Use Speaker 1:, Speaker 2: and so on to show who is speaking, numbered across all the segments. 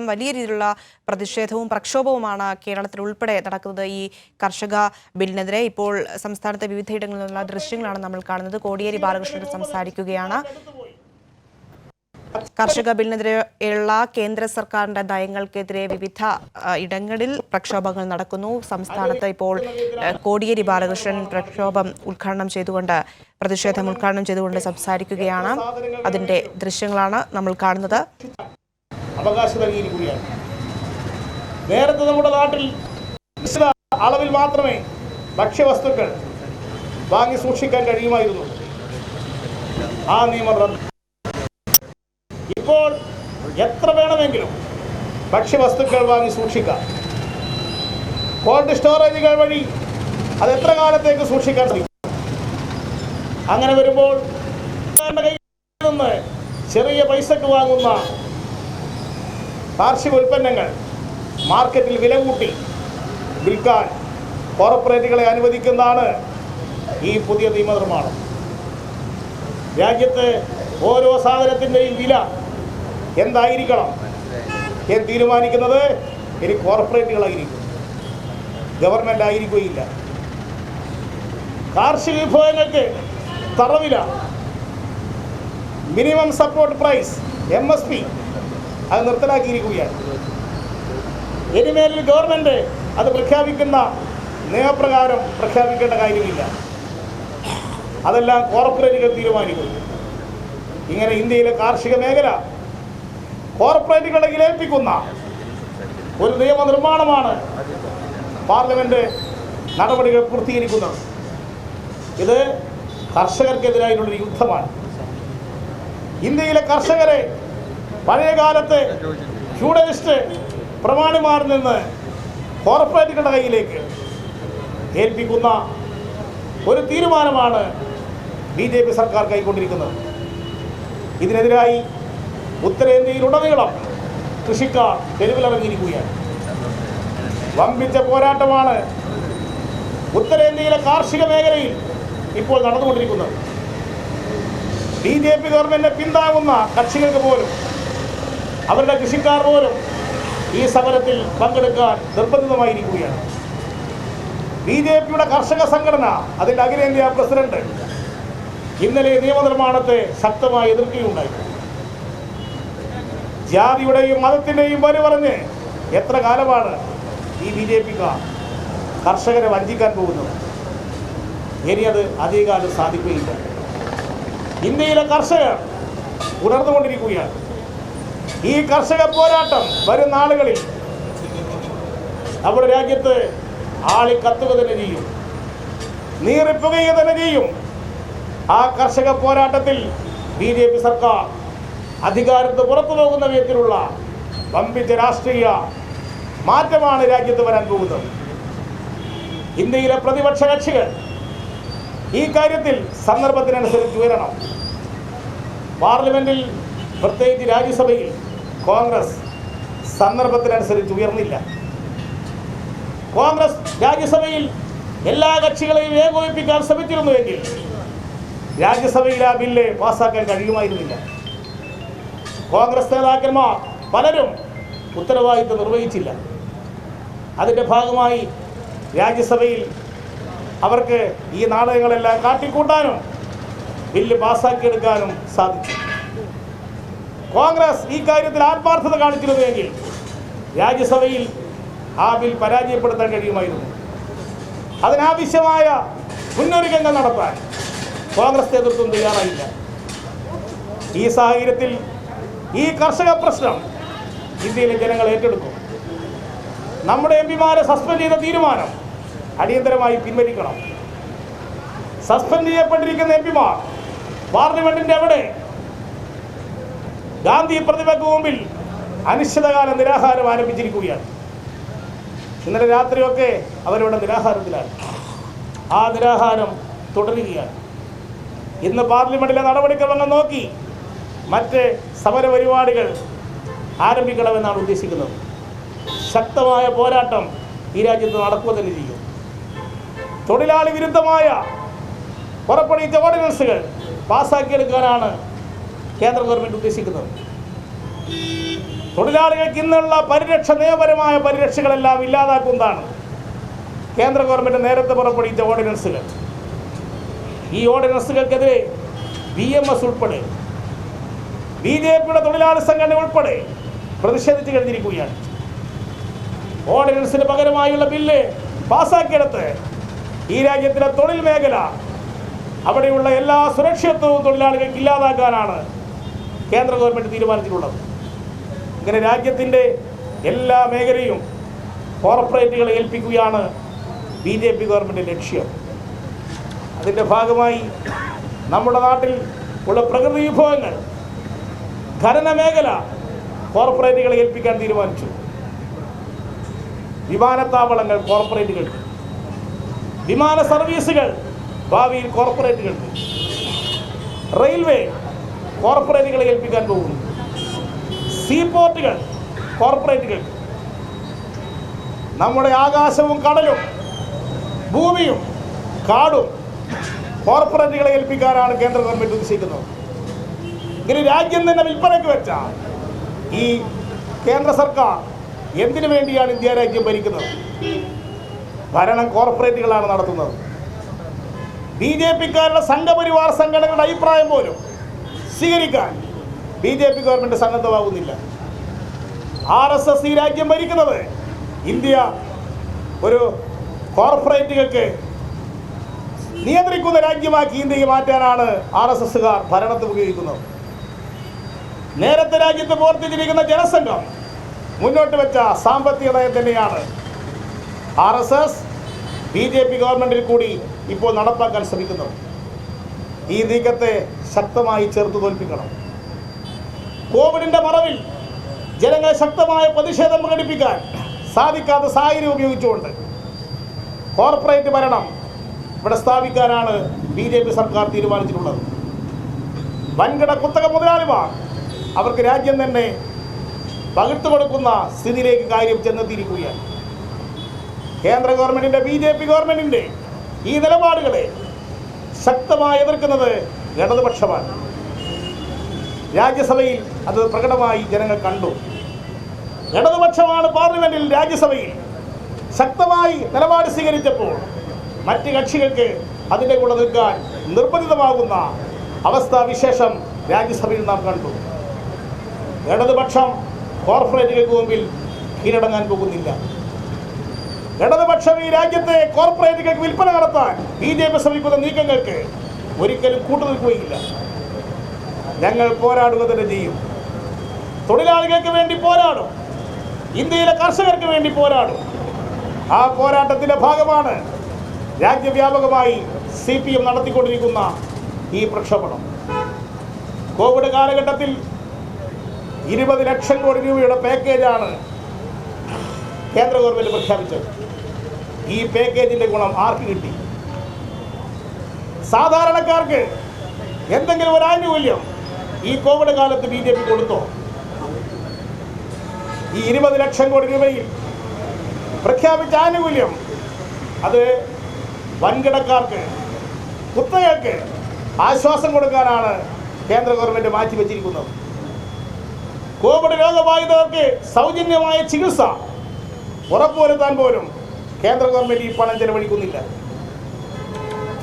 Speaker 1: വലിയ രീതിയിലുള്ള പ്രതിഷേധവും പ്രക്ഷോഭവുമാണ് കേരളത്തിൽ ഉൾപ്പെടെ നടക്കുന്നത്. ഈ കർഷക ബില്ലിനെതിരെ ഇപ്പോൾ സംസ്ഥാനത്തെ വിവിധയിടങ്ങളിൽ നിന്നുള്ള ദൃശ്യങ്ങളാണ് നമ്മൾ കാണുന്നത്. കോടിയേരി ബാലകൃഷ്ണൻ സംസാരിക്കുകയാണ്. കർഷക ബില്ലിനെതിരെയുള്ള കേന്ദ്ര സർക്കാരിന്റെ നയങ്ങൾക്കെതിരെ വിവിധ ഇടങ്ങളിൽ പ്രക്ഷോഭങ്ങൾ നടക്കുന്നു. സംസ്ഥാനത്ത് ഇപ്പോൾ കോടിയേരി ബാലകൃഷ്ണൻ പ്രതിഷേധം ഉദ്ഘാടനം ചെയ്തുകൊണ്ട് സംസാരിക്കുകയാണ്. അതിന്റെ ദൃശ്യങ്ങളാണ് നമ്മൾ കാണുന്നത്.
Speaker 2: അവകാശം നൽകിയിരിക്കുകയാണ്. നേരത്തെ നമ്മുടെ നാട്ടിൽ അളവിൽ മാത്രമേ ഭക്ഷ്യവസ്തുക്കൾ വാങ്ങി സൂക്ഷിക്കാൻ കഴിയുമായിരുന്നു. ആ നിയമം റദ്ദ്. ഇപ്പോൾ എത്ര വേണമെങ്കിലും ഭക്ഷ്യവസ്തുക്കൾ വാങ്ങി സൂക്ഷിക്കാം. കോൾഡ് സ്റ്റോറേജുകൾ വഴി അത് എത്ര കാലത്തേക്ക് സൂക്ഷിക്കാൻ സാധിക്കും? അങ്ങനെ വരുമ്പോൾ നിന്ന് ചെറിയ പൈസക്ക് വാങ്ങുന്ന കാർഷിക ഉൽപ്പന്നങ്ങൾ മാർക്കറ്റിൽ വില കൂട്ടി വിൽക്കാൻ കോർപ്പറേറ്റുകളെ അനുവദിക്കുന്നതാണ് ഈ പുതിയ നിയമനിർമ്മാണം. രാജ്യത്ത് ഓരോ സാധനത്തിൻ്റെയും വില എന്തായിരിക്കണം എന്ന് തീരുമാനിക്കുന്നത് ഇനി കോർപ്പറേറ്റുകളായിരിക്കും, ഗവൺമെൻറ് ആയിരിക്കുകയില്ല. കാർഷിക വിഭവങ്ങൾക്ക് തറവില, മിനിമം സപ്പോർട്ട് പ്രൈസ് MSP അത് നിർത്തലാക്കിയിരിക്കുകയാണ്. ഇനിമേലിൽ ഗവൺമെൻറ് അത് പ്രഖ്യാപിക്കുന്ന നിയമപ്രകാരം പ്രഖ്യാപിക്കേണ്ട കാര്യമില്ല. അതെല്ലാം കോർപ്പറേറ്റുകൾ തീരുമാനിക്കും. ഇങ്ങനെ ഇന്ത്യയിലെ കാർഷിക മേഖല കോർപ്പറേറ്റുകളെ ഏൽപ്പിക്കുന്ന ഒരു നിയമനിർമ്മാണമാണ് പാർലമെൻറ്റ് നടപടികൾ പൂർത്തീകരിക്കുന്നത്. ഇത് കർഷകർക്കെതിരായിട്ടുള്ളൊരു യുദ്ധമാണ്. ഇന്ത്യയിലെ കർഷകരെ പഴയകാലത്തെ ഫ്യൂഡലിസ്റ്റ് പ്രമാണിമാരിൽ നിന്ന് കോർപ്പറേറ്റുകളുടെ കയ്യിലേക്ക് ഏൽപ്പിക്കുന്ന ഒരു തീരുമാനമാണ് BJP സർക്കാർ കൈക്കൊണ്ടിരിക്കുന്നത്. ഇതിനെതിരായി ഉത്തരേന്ത്യയിലുടനീളം കൃഷിക്കാർ തെരുവിലിറങ്ങിയിരിക്കുകയാണ്. വമ്പിച്ച പോരാട്ടമാണ് ഉത്തരേന്ത്യയിലെ കാർഷിക മേഖലയിൽ ഇപ്പോൾ നടന്നുകൊണ്ടിരിക്കുന്നത്. BJP ഗവൺമെൻറ്റിനെ പിന്താങ്ങുന്ന കക്ഷികൾക്ക് പോലും, അവരുടെ കൃഷിക്കാർ പോലും ഈ സമരത്തിൽ പങ്കെടുക്കാൻ നിർബന്ധിതമായിരിക്കുകയാണ്. BJPയുടെ കർഷക സംഘടന, അതിൻ്റെ അഖിലേന്ത്യാ പ്രസിഡന്റ് ഇന്നലെ നിയമനിർമ്മാണത്തെ ശക്തമായി എതിർക്കുകയുണ്ടായി. ജാതിയുടെയും മതത്തിൻ്റെയും പേര് പറഞ്ഞ് എത്ര കാലമാണ് ഈ BJPക്കാർ കർഷകരെ വഞ്ചിക്കാൻ പോകുന്നത്? ഇനി അത് അധികകാലം സാധിക്കുകയില്ല. ഇന്ത്യയിലെ കർഷകർ ഉണർന്നുകൊണ്ടിരിക്കുകയാണ്. ഈ കർഷക പോരാട്ടം വരും നാളുകളിൽ നമ്മുടെ രാജ്യത്ത് ആളിക്കത്തുക തന്നെ ചെയ്യും, നീറിപ്പുകയുക തന്നെ ചെയ്യും. ആ കർഷക പോരാട്ടത്തിൽ BJP സർക്കാർ അധികാരത്ത് പുറത്തു പോകുന്ന വിധത്തിലുള്ള വമ്പിച്ച രാഷ്ട്രീയ മാറ്റമാണ് രാജ്യത്ത് വരാൻ പോകുന്നത്. ഇന്ത്യയിലെ പ്രതിപക്ഷ കക്ഷികൾ ഈ കാര്യത്തിൽ സന്ദർഭത്തിനനുസരിച്ച് ഉയരണം. പാർലമെൻറ്റിൽ, പ്രത്യേകിച്ച് രാജ്യസഭയിൽ കോൺഗ്രസ് സന്ദർഭത്തിനനുസരിച്ച് ഉയർന്നില്ല. കോൺഗ്രസ് രാജ്യസഭയിൽ എല്ലാ കക്ഷികളെയും ഏകോപിപ്പിക്കാൻ ശ്രമിച്ചിരുന്നുവെങ്കിൽ രാജ്യസഭയിൽ ആ ബില്ല് പാസ്സാക്കാൻ കഴിയുമായിരുന്നില്ല. കോൺഗ്രസ് നേതാക്കന്മാർ പലരും ഉത്തരവാദിത്വം നിർവഹിച്ചില്ല. അതിൻ്റെ ഭാഗമായി രാജ്യസഭയിൽ അവർക്ക് ഈ നാടകങ്ങളെല്ലാം കാട്ടിക്കൂട്ടാനും ബില്ല് പാസ്സാക്കിയെടുക്കാനും സാധിച്ചു. കോൺഗ്രസ് ഈ കാര്യത്തിൽ ആത്മാർത്ഥത കാണിച്ചിരുന്നുവെങ്കിൽ രാജ്യസഭയിൽ ആ ബിൽ പരാജയപ്പെടുത്താൻ കഴിയുമായിരുന്നു. അതിനാവശ്യമായ മുന്നൊരുക്കങ്ങൾ നടത്താൻ കോൺഗ്രസ് നേതൃത്വം തയ്യാറായില്ല. ഈ സാഹചര്യത്തിൽ ഈ കർഷക പ്രശ്നം ഇന്ത്യയിലെ ജനങ്ങൾ ഏറ്റെടുക്കും. നമ്മുടെ MPമാരെ സസ്പെൻഡ് ചെയ്ത തീരുമാനം അടിയന്തരമായി പിൻവലിക്കണം. സസ്പെൻഡ് ചെയ്യപ്പെട്ടിരിക്കുന്ന MPമാർ പാർലമെന്റിന്റെ അവിടെ ഗാന്ധി പ്രതിമയ്ക്ക് മുമ്പിൽ അനിശ്ചിതകാല നിരാഹാരം ആരംഭിച്ചിരിക്കുകയാണ്. ഇന്നലെ രാത്രിയൊക്കെ അവരുടെ നിരാഹാരത്തിലാണ്. ആ നിരാഹാരം തുടരുകയാണ്. ഇന്ന് പാർലമെന്റിലെ നടപടിക്രമങ്ങൾ നോക്കി മറ്റ് സമരപരിപാടികൾ ആരംഭിക്കണമെന്നാണ് ഉദ്ദേശിക്കുന്നത്. ശക്തമായ പോരാട്ടം ഈ രാജ്യത്ത് നടക്കുക തന്നെ ചെയ്യും. തൊഴിലാളി വിരുദ്ധമായ പുറപ്പെടുവിച്ച ഓർഡിനൻസുകൾ പാസ്സാക്കിയെടുക്കാനാണ് കേന്ദ്ര ഗവൺമെൻറ് ഉദ്ദേശിക്കുന്നത്. തൊഴിലാളികൾക്ക് ഇന്നുള്ള പരിരക്ഷ, നിയമപരമായ പരിരക്ഷകളെല്ലാം ഇല്ലാതാക്കുന്നതാണ് കേന്ദ്ര ഗവൺമെൻറ് നേരത്തെ പുറപ്പെടുവിച്ച ഓർഡിനൻസുകൾ. ഈ ഓർഡിനൻസുകൾക്കെതിരെ BMS ഉൾപ്പെടെ BJPയുടെ തൊഴിലാളി സംഘടന ഉൾപ്പെടെ പ്രതിഷേധിച്ച് കഴിഞ്ഞിരിക്കുകയാണ്. ഓർഡിനൻസിന് പകരമായുള്ള ബില്ല് പാസ്സാക്കിയെടുത്ത് ഈ രാജ്യത്തിലെ തൊഴിൽ മേഖല, അവിടെയുള്ള എല്ലാ സുരക്ഷിതത്വവും തൊഴിലാളികൾക്ക് ഇല്ലാതാക്കാനാണ് കേന്ദ്ര ഗവൺമെൻറ് തീരുമാനിച്ചിട്ടുള്ളത്. ഇങ്ങനെ രാജ്യത്തിൻ്റെ എല്ലാ മേഖലയും കോർപ്പറേറ്റുകളെ ഏൽപ്പിക്കുകയാണ് BJP ഗവൺമെൻറ് ലക്ഷ്യം. അതിൻ്റെ ഭാഗമായി നമ്മുടെ നാട്ടിൽ ഉള്ള പ്രകൃതി വിഭവങ്ങൾ, ഖനന മേഖല കോർപ്പറേറ്റുകളെ ഏൽപ്പിക്കാൻ തീരുമാനിച്ചു. വിമാനത്താവളങ്ങൾ കോർപ്പറേറ്റുകൾക്ക്, വിമാന സർവീസുകൾ ഭാവിയിൽ കോർപ്പറേറ്റുകൾക്ക്, റെയിൽവേ കോർപ്പറേറ്റുകളെ ഏൽപ്പിക്കാൻ പോകുന്നു. സീപോർട്ടുകൾ കോർപ്പറേറ്റുകൾക്ക്, നമ്മുടെ ആകാശവും കടലും ഭൂമിയും കാടും കോർപ്പറേറ്റുകളെ ഏൽപ്പിക്കാനാണ് കേന്ദ്ര ഗവൺമെൻറ് ഉദ്ദേശിക്കുന്നത്. ഇങ്ങനെ രാജ്യം തന്നെ വിൽപ്പനയ്ക്ക് വെച്ച ഈ കേന്ദ്ര സർക്കാർ എന്തിനു വേണ്ടിയാണ് ഇന്ത്യ രാജ്യം ഭരിക്കുന്നത്? ഭരണം കോർപ്പറേറ്റുകളാണ് നടത്തുന്നത്. BJPക്കാരുടെ സംഘപരിവാർ സംഘടനകളുടെ അഭിപ്രായം പോലും സ്വീകരിക്കാൻ BJP ഗവൺമെൻറ് സന്നദ്ധമാകുന്നില്ല. RSS ഈ രാജ്യം ഭരിക്കുന്നത് ഇന്ത്യ ഒരു കോർപ്പറേറ്റുകൾക്ക് നിയന്ത്രിക്കുന്ന രാജ്യമാക്കി ഇന്ത്യയെ മാറ്റാനാണ് RSSകാർ ഭരണത്തിൽ ഉപയോഗിക്കുന്നത്. നേരത്തെ രാജ്യത്ത് പ്രവർത്തിച്ചിരിക്കുന്ന ജനസംഘം മുന്നോട്ട് വെച്ച സാമ്പത്തിക നയം തന്നെയാണ് RSS BJP ഗവൺമെൻറ്റിൽ കൂടി ഇപ്പോൾ നടപ്പാക്കാൻ ശ്രമിക്കുന്നത്. ഈ നീക്കത്തെ ശക്തമായി ചെറുത്തു തോൽപ്പിക്കണം. കോവിഡിൻ്റെ മറവിൽ ജനങ്ങളെ ശക്തമായ പ്രതിഷേധം പ്രകടിപ്പിക്കാൻ സാധിക്കാത്ത സാഹചര്യം ഉപയോഗിച്ചുകൊണ്ട് കോർപ്പറേറ്റ് ഭരണം ഇവിടെ സ്ഥാപിക്കാനാണ് BJP സർക്കാർ തീരുമാനിച്ചിട്ടുള്ളത്. വൻകിട കുത്തക മുതലാളിമാർ അവർക്ക് രാജ്യം തന്നെ പകിർത്തു കൊടുക്കുന്ന സ്ഥിതിയിലേക്ക് കാര്യം ചെന്നെത്തിയിരിക്കുകയാണ്. കേന്ദ്ര ഗവൺമെൻറ്റിൻ്റെ BJP ഗവൺമെൻറ്റിൻ്റെ ഈ നിലപാടുകളെ ശക്തമായി എതിർക്കുന്നത് ഇടതുപക്ഷമാണ്. രാജ്യസഭയിൽ അത് പ്രകടമായി ജനങ്ങൾ കണ്ടു. ഇടതുപക്ഷമാണ് പാർലമെൻറ്റിൽ, രാജ്യസഭയിൽ ശക്തമായി നിലപാട് സ്വീകരിച്ചപ്പോൾ മറ്റ് കക്ഷികൾക്ക് അതിൻ്റെ കൂടെ നിൽക്കാൻ നിർബന്ധിതമാകുന്ന അവസ്ഥാവിശേഷം രാജ്യസഭയിൽ നാം കണ്ടു. ഇടതുപക്ഷം കോർപ്പറേറ്റുകൾക്ക് മുമ്പിൽ കീഴടങ്ങാൻ പോകുന്നില്ല. ഇടതുപക്ഷം ഈ രാജ്യത്തെ കോർപ്പറേറ്റുകൾക്ക് വിൽപ്പന നടത്താൻ BJP ശ്രമിക്കുന്ന നീക്കങ്ങൾക്ക് ഒരിക്കലും കൂട്ടുനിൽക്കുകയില്ല. ഞങ്ങൾ പോരാടുക തന്നെ ചെയ്യും. തൊഴിലാളികൾക്ക് വേണ്ടി പോരാടും. ഇന്ത്യയിലെ കർഷകർക്ക് വേണ്ടി പോരാടും. ആ പോരാട്ടത്തിൻ്റെ ഭാഗമാണ് രാജ്യവ്യാപകമായി CPM നടത്തിക്കൊണ്ടിരിക്കുന്ന ഈ പ്രക്ഷോഭണം. കോവിഡ് കാലഘട്ടത്തിൽ 20 ലക്ഷം കോടി രൂപയുടെ പാക്കേജാണ് കേന്ദ്ര ഗവൺമെൻറ് പ്രഖ്യാപിച്ചത്. ഈ പാക്കേജിൻ്റെ ഗുണം ആർക്ക് കിട്ടി? സാധാരണക്കാർക്ക് എന്തെങ്കിലും ഒരു ആനുകൂല്യം ഈ കോവിഡ് കാലത്ത് BJP കൊടുത്തോ? ഈ 20 ലക്ഷം കോടി രൂപയിൽ പ്രഖ്യാപിച്ച ആനുകൂല്യം അത് വൻകിടക്കാർക്ക്, കുത്തകൾക്ക് ആശ്വാസം കൊടുക്കാനാണ് കേന്ദ്ര ഗവൺമെൻറ് മാറ്റിവെച്ചിരിക്കുന്നത്. കോവിഡ് രോഗബാധിതർക്ക് സൗജന്യമായ ചികിത്സ ഉറപ്പുവരുത്താൻ പോലും കേന്ദ്ര ഗവൺമെൻറ് ഈ പണം ചെലവഴിക്കുന്നില്ല.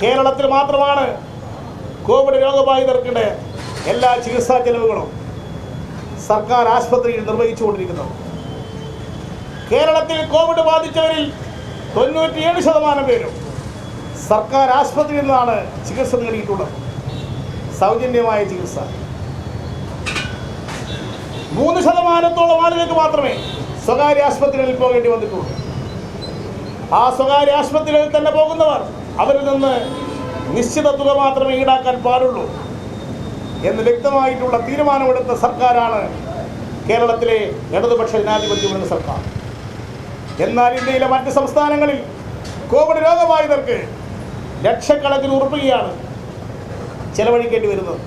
Speaker 2: കേരളത്തിൽ മാത്രമാണ് കോവിഡ് രോഗബാധിതർക്കിടെ എല്ലാ ചികിത്സാ ചെലവുകളും സർക്കാർ ആശുപത്രിയിൽ നിർവഹിച്ചുകൊണ്ടിരിക്കുന്നത്. കേരളത്തിൽ കോവിഡ് ബാധിച്ചവരിൽ 97% പേരും സർക്കാർ ആശുപത്രിയിൽ നിന്നാണ് ചികിത്സ നേടിയിട്ടുള്ളത്. സൗജന്യമായ ചികിത്സ. 3% ആളുകൾക്ക് മാത്രമേ സ്വകാര്യ ആശുപത്രികളിൽ പോകേണ്ടി വന്നിട്ടുള്ളൂ. ആ സ്വകാര്യ ആശുപത്രികളിൽ തന്നെ പോകുന്നവർ അവരിൽ നിന്ന് നിശ്ചിത തുക മാത്രമേ ഈടാക്കാൻ പാടുള്ളൂ എന്ന് വ്യക്തമായിട്ടുള്ള തീരുമാനമെടുത്ത സർക്കാരാണ് കേരളത്തിലെ ഇടതുപക്ഷ ജനാധിപത്യ സർക്കാർ. എന്നാൽ ഇന്ത്യയിലെ മറ്റ് സംസ്ഥാനങ്ങളിൽ കോവിഡ് രോഗബാധിതർക്ക് ലക്ഷക്കണക്കിന് രൂപയാണ് ചെലവഴിക്കേണ്ടി വരുന്നത്.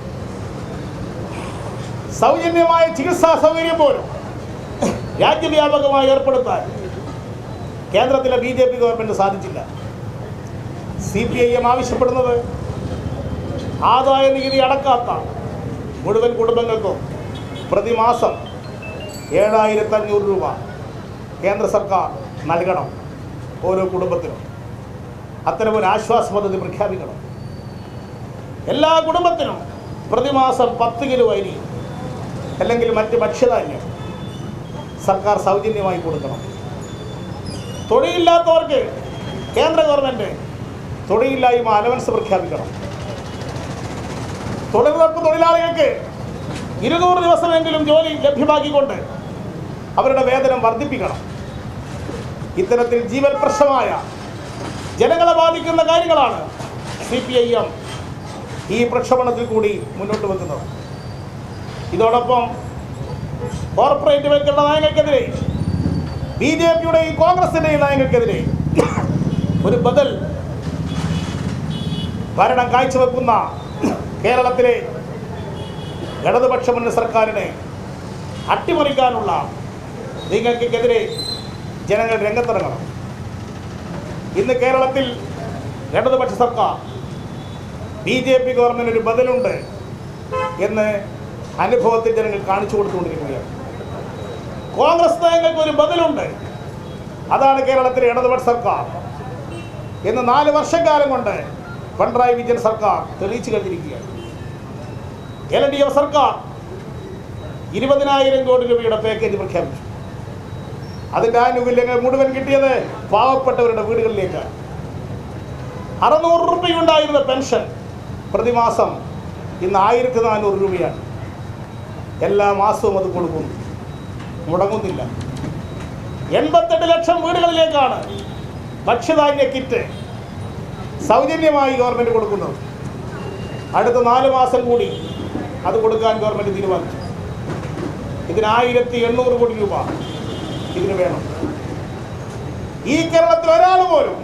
Speaker 2: സൗജന്യമായ ചികിത്സാ സൗകര്യം പോലും രാജ്യവ്യാപകമായി ഏർപ്പെടുത്താൻ കേന്ദ്രത്തിലെ BJP ഗവൺമെൻറ് സാധിച്ചില്ല. CPIM ആവശ്യപ്പെടുന്നത് ആദായ നികുതി അടക്കാത്ത മുഴുവൻ കുടുംബങ്ങൾക്കും പ്രതിമാസം 7,500 രൂപ കേന്ദ്ര സർക്കാർ നൽകണം ഓരോ കുടുംബത്തിനും. അത്തരമൊരു ആശ്വാസ പദ്ധതി പ്രഖ്യാപിക്കണം. എല്ലാ കുടുംബത്തിനും പ്രതിമാസം 10 കിലോ അരി അല്ലെങ്കിൽ മറ്റ് ഭക്ഷ്യധാന്യം സർക്കാർ സൗജന്യമായി കൊടുക്കണം. തൊഴിലില്ലാത്തവർക്ക് കേന്ദ്ര ഗവൺമെൻറ് തൊഴിലില്ലായ്മ അലവൻസ് പ്രഖ്യാപിക്കണം. തൊഴിലുറപ്പ് തൊഴിലാളികൾക്ക് 200 ദിവസമെങ്കിലും ജോലി ലഭ്യമാക്കിക്കൊണ്ട് അവരുടെ വേതനം വർദ്ധിപ്പിക്കണം. ഇത്തരത്തിൽ ജീവൻ പ്രശ്നമായ ജനങ്ങളെ ബാധിക്കുന്ന കാര്യങ്ങളാണ് CPIM ഈ പ്രക്ഷോഭണത്തിൽ കൂടി മുന്നോട്ട് വെക്കുന്നത്. ഇതോടൊപ്പം കോർപ്പറേറ്റ് വൽക്കരണ നയങ്ങൾക്കെതിരെ BJPയുടെയും കോൺഗ്രസിൻ്റെയും നയങ്ങൾക്കെതിരെ ഒരു ബദൽ ഭരണം കാഴ്ചവെക്കുന്ന കേരളത്തിലെ ഇടതുപക്ഷ മുന്നണി സർക്കാരിനെ അട്ടിമറിക്കാനുള്ള നീക്കങ്ങൾക്കെതിരെ ജനങ്ങൾ രംഗത്തിറങ്ങണം. ഇന്ന് കേരളത്തിൽ ഇടതുപക്ഷ സർക്കാർ BJP ഗവൺമെൻറ് ഒരു ബദലുണ്ട് എന്ന് അനുഭവത്തിൽ ജനങ്ങൾ കാണിച്ചു കൊടുത്തുകൊണ്ടിരിക്കുകയാണ്. കോൺഗ്രസ് നയങ്ങൾക്ക് ഒരു ബദലുണ്ട്, അതാണ് കേരളത്തിലെ ഇടതുപക്ഷ സർക്കാർ എന്ന് 4 വർഷക്കാലം കൊണ്ട് പിണറായി വിജയൻ സർക്കാർ തെളിയിച്ചു കഴിഞ്ഞിരിക്കുകയാണ്. LDF സർക്കാർ 20,000 കോടി രൂപയുടെ പാക്കേജ് പ്രഖ്യാപിച്ചു. അതിൻ്റെ ആനുകൂല്യങ്ങൾ മുഴുവൻ കിട്ടിയത് പാവപ്പെട്ടവരുടെ വീടുകളിലേക്കാണ്. 600 രൂപയുണ്ടായിരുന്ന പെൻഷൻ പ്രതിമാസം ഇന്ന് 1,400 രൂപയാണ്. എല്ലാ മാസവും അത് കൊടുക്കുന്നു, മുടങ്ങുന്നില്ല. 88 ലക്ഷം വീടുകളിലേക്കാണ് ഭക്ഷ്യധാന്യ കിറ്റ് സൗജന്യമായി ഗവൺമെൻറ് കൊടുക്കുന്നത്. അടുത്ത 4 മാസം കൂടി അത് കൊടുക്കാൻ ഗവൺമെൻറ് തീരുമാനിച്ചു. ഇതിന് 1,800 കോടി രൂപ ഇതിന് വേണം. ഈ കേരളത്തിൽ ഒരാൾ പോലും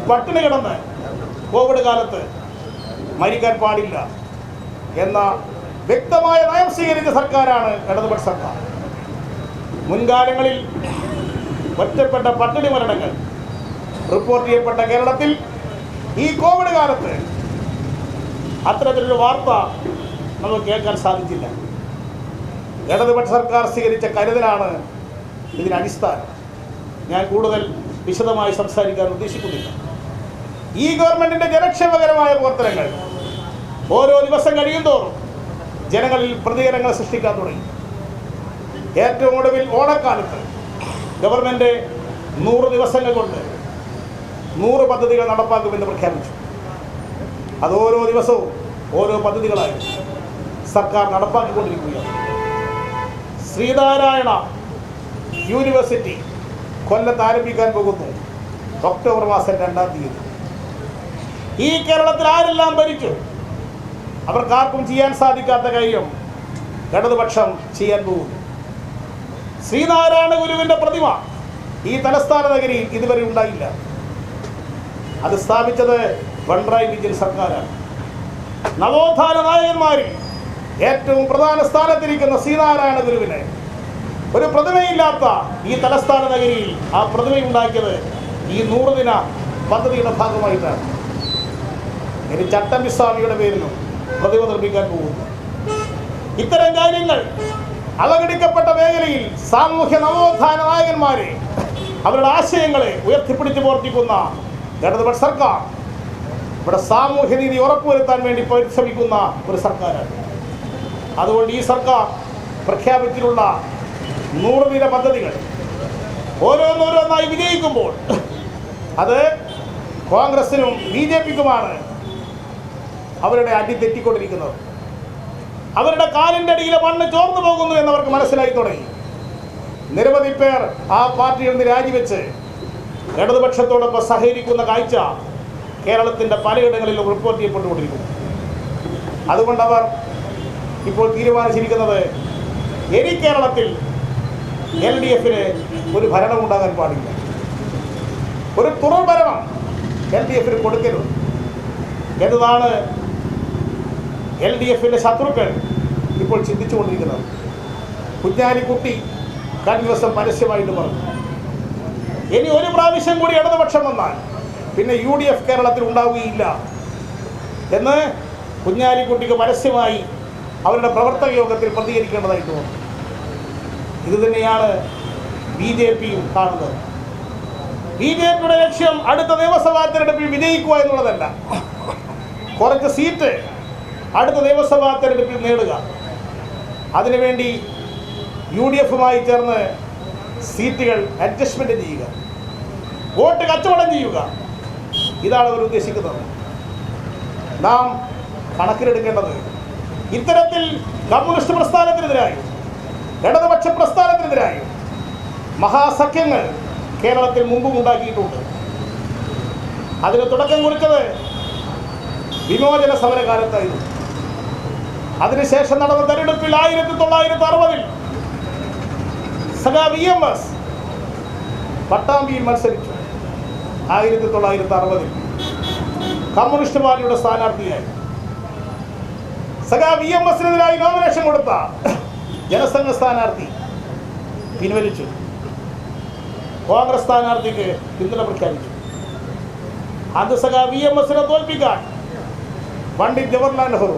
Speaker 2: പട്ടിണി കിടന്ന് കോവിഡ് കാലത്ത് മരിക്കാൻ പാടില്ല എന്ന വ്യക്തമായ നയം സ്വീകരിച്ച സർക്കാരാണ് ഇടതുപക്ഷ സർക്കാർ. മുൻകാലങ്ങളിൽ ഒറ്റപ്പെട്ട പട്ടിണി മരണങ്ങൾ റിപ്പോർട്ട് ചെയ്യപ്പെട്ട കേരളത്തിൽ ഈ കോവിഡ് കാലത്ത് അത്തരത്തിലൊരു വാർത്ത നമുക്ക് കേൾക്കാൻ സാധിച്ചില്ല. ഇടതുപക്ഷ സർക്കാർ സ്വീകരിച്ച കരുതലാണ് ഇതിന് അടിസ്ഥാനം. ഞാൻ കൂടുതൽ വിശദമായി സംസാരിക്കാൻ ഉദ്ദേശിക്കുന്നില്ല. ഈ ഗവൺമെൻറ്റിൻ്റെ ജനക്ഷേമകരമായ പ്രവർത്തനങ്ങൾ ഓരോ ദിവസം കഴിയുന്തോറും ജനങ്ങളിൽ പ്രതികരണങ്ങൾ സൃഷ്ടിക്കാൻ തുടങ്ങി. ഏറ്റവും ഒടുവിൽ ഓണക്കാലത്ത് ഗവൺമെൻറ് 100 ദിവസങ്ങൾ കൊണ്ട് 100 പദ്ധതികൾ നടപ്പാക്കുമെന്ന് പ്രഖ്യാപിച്ചു. അത് ഓരോ ദിവസവും ഓരോ പദ്ധതികളായി സർക്കാർ നടപ്പാക്കിക്കൊണ്ടിരിക്കുകയാണ്. ശ്രീനാരായണ യൂണിവേഴ്സിറ്റി കൊല്ലത്ത് ആരംഭിക്കാൻ പോകുന്നു ഒക്ടോബർ മാസം 2-ാം തീയതി. ഈ കേരളത്തിൽ ആരെല്ലാം ഭരിച്ചു അവർക്കാർക്കും ചെയ്യാൻ സാധിക്കാത്ത കാര്യം ഇടതുപക്ഷം ചെയ്യാൻ പോകുന്നു. ശ്രീനാരായണ ഗുരുവിൻ്റെ പ്രതിമ ഈ തലസ്ഥാന നഗരിയിൽ ഇതുവരെ ഉണ്ടായില്ല. അത് സ്ഥാപിച്ചത് പിണറായി വിജയൻ സർക്കാരാണ്. നവോത്ഥാന നായകന്മാരിൽ ഏറ്റവും പ്രധാന സ്ഥാനത്തിരിക്കുന്ന ശ്രീനാരായണ ഗുരുവിന് ഒരു പ്രതിമയില്ലാത്ത ഈ തലസ്ഥാന നഗരിയിൽ ആ പ്രതിമയുണ്ടാക്കിയത് ഈ 100 ദിന പദ്ധതിയുടെ ഭാഗമായിട്ടാണ്. ഇനി ചട്ടമ്പിസ്വാമിയുടെ പേരിലും പ്രതിമ നിർമ്മിക്കാൻ പോകുന്നു. ഇത്തരം കാര്യങ്ങൾ അവഗണിക്കപ്പെട്ട മേഖലയിൽ സാമൂഹ്യ നവോത്ഥാന നായകന്മാരെ അവരുടെ ആശയങ്ങളെ ഉയർത്തിപ്പിടിച്ച് പ്രവർത്തിക്കുന്ന ഇടതുപക്ഷ സർക്കാർ ഇവിടെ സാമൂഹ്യനീതി ഉറപ്പുവരുത്താൻ വേണ്ടി പരിശ്രമിക്കുന്ന ഒരു സർക്കാരാണ്. അതുകൊണ്ട് ഈ സർക്കാർ പ്രഖ്യാപിച്ചിട്ടുള്ള 100 ദിന പദ്ധതികൾ ഓരോന്നോരോന്നായി വിജയിക്കുമ്പോൾ അത് കോൺഗ്രസിനും BJPക്കുമാണ് അവരുടെ അടി തെറ്റിക്കൊണ്ടിരിക്കുന്നത്. അവരുടെ കാലിൻ്റെ അടിയിലെ മണ്ണ് ചോർന്നു പോകുന്നു എന്നവർക്ക് മനസ്സിലായി തുടങ്ങി. നിരവധി പേർ ആ പാർട്ടിയിൽ നിന്ന് രാജിവെച്ച് ഇടതുപക്ഷത്തോടൊപ്പം സഹകരിക്കുന്ന കാഴ്ച കേരളത്തിൻ്റെ പലയിടങ്ങളിലും റിപ്പോർട്ട് ചെയ്യപ്പെട്ടുകൊണ്ടിരിക്കുന്നു. അതുകൊണ്ട് അവർ ഇപ്പോൾ തീരുമാനിച്ചിരിക്കുന്നത് ഇനി കേരളത്തിൽ LDFന് ഒരു ഭരണം ഉണ്ടാകാൻ പാടില്ല, ഒരു തുടർ ഭരണം LDFന് കൊടുക്കരുത് എന്നതാണ് LDFൻ്റെ ശത്രുക്കൾ ഇപ്പോൾ ചിന്തിച്ചുകൊണ്ടിരിക്കുന്നത്. കുഞ്ഞാലിക്കുട്ടി കഴിഞ്ഞ ദിവസം പരസ്യമായിട്ട് പറഞ്ഞു, ഇനി ഒരു പ്രാവശ്യം കൂടി ഇടതുപക്ഷം വന്നാൽ പിന്നെ UDF കേരളത്തിൽ ഉണ്ടാവുകയില്ല എന്ന് കുഞ്ഞാലിക്കുട്ടിക്ക് പരസ്യമായി അവരുടെ പ്രവർത്തക യോഗത്തിൽ പ്രതികരിക്കേണ്ടതായിട്ട് വന്നു. ഇത് തന്നെയാണ് ബി ജെ പിയും കാണുന്നത്. ബി ജെ പിയുടെ ലക്ഷ്യം അടുത്ത നിയമസഭാ തെരഞ്ഞെടുപ്പിൽ വിജയിക്കുക എന്നുള്ളതല്ല, കുറച്ച് സീറ്റ് അടുത്ത നിയമസഭാ തെരഞ്ഞെടുപ്പിൽ നേടുക. അതിനുവേണ്ടി UDF-മായി ചേർന്ന് സീറ്റുകൾ അഡ്ജസ്റ്റ്മെൻറ്റ് ചെയ്യുക, വോട്ട് കച്ചവടം ചെയ്യുക. ഇതാണ് അവർ ഉദ്ദേശിക്കുന്നത്. നാം കണക്കിലെടുക്കേണ്ടത് ഇത്തരത്തിൽ കമ്മ്യൂണിസ്റ്റ് പ്രസ്ഥാനത്തിനെതിരായും ഇടതുപക്ഷ പ്രസ്ഥാനത്തിനെതിരായും മഹാസഖ്യങ്ങൾ കേരളത്തിൽ മുമ്പും ഉണ്ടാക്കിയിട്ടുണ്ട്. അതിന് തുടക്കം കുറിച്ചത് വിമോചന സമരകാലത്തായിരുന്നു. അതിനുശേഷം നടന്ന തെരഞ്ഞെടുപ്പിൽ 1960-ൽ സഖാ VMS പട്ടാമ്പിയിൽ മത്സരിച്ചു. 1960-ൽ കമ്മ്യൂണിസ്റ്റ് പാർട്ടിയുടെ സ്ഥാനാർത്ഥിയായി. സഖാ VMS-നെതിരായി നോമിനേഷൻ കൊടുത്ത ജനസംഘ സ്ഥാനാർത്ഥി പിൻവലിച്ചു. കോൺഗ്രസ് സ്ഥാനാർത്ഥിക്ക് പിന്തുണ പ്രഖ്യാപിച്ചു. അത് സഖാ VMS-നെ തോൽപ്പിക്കാൻ പണ്ഡിറ്റ് ജവഹർലാൽ നെഹ്റു,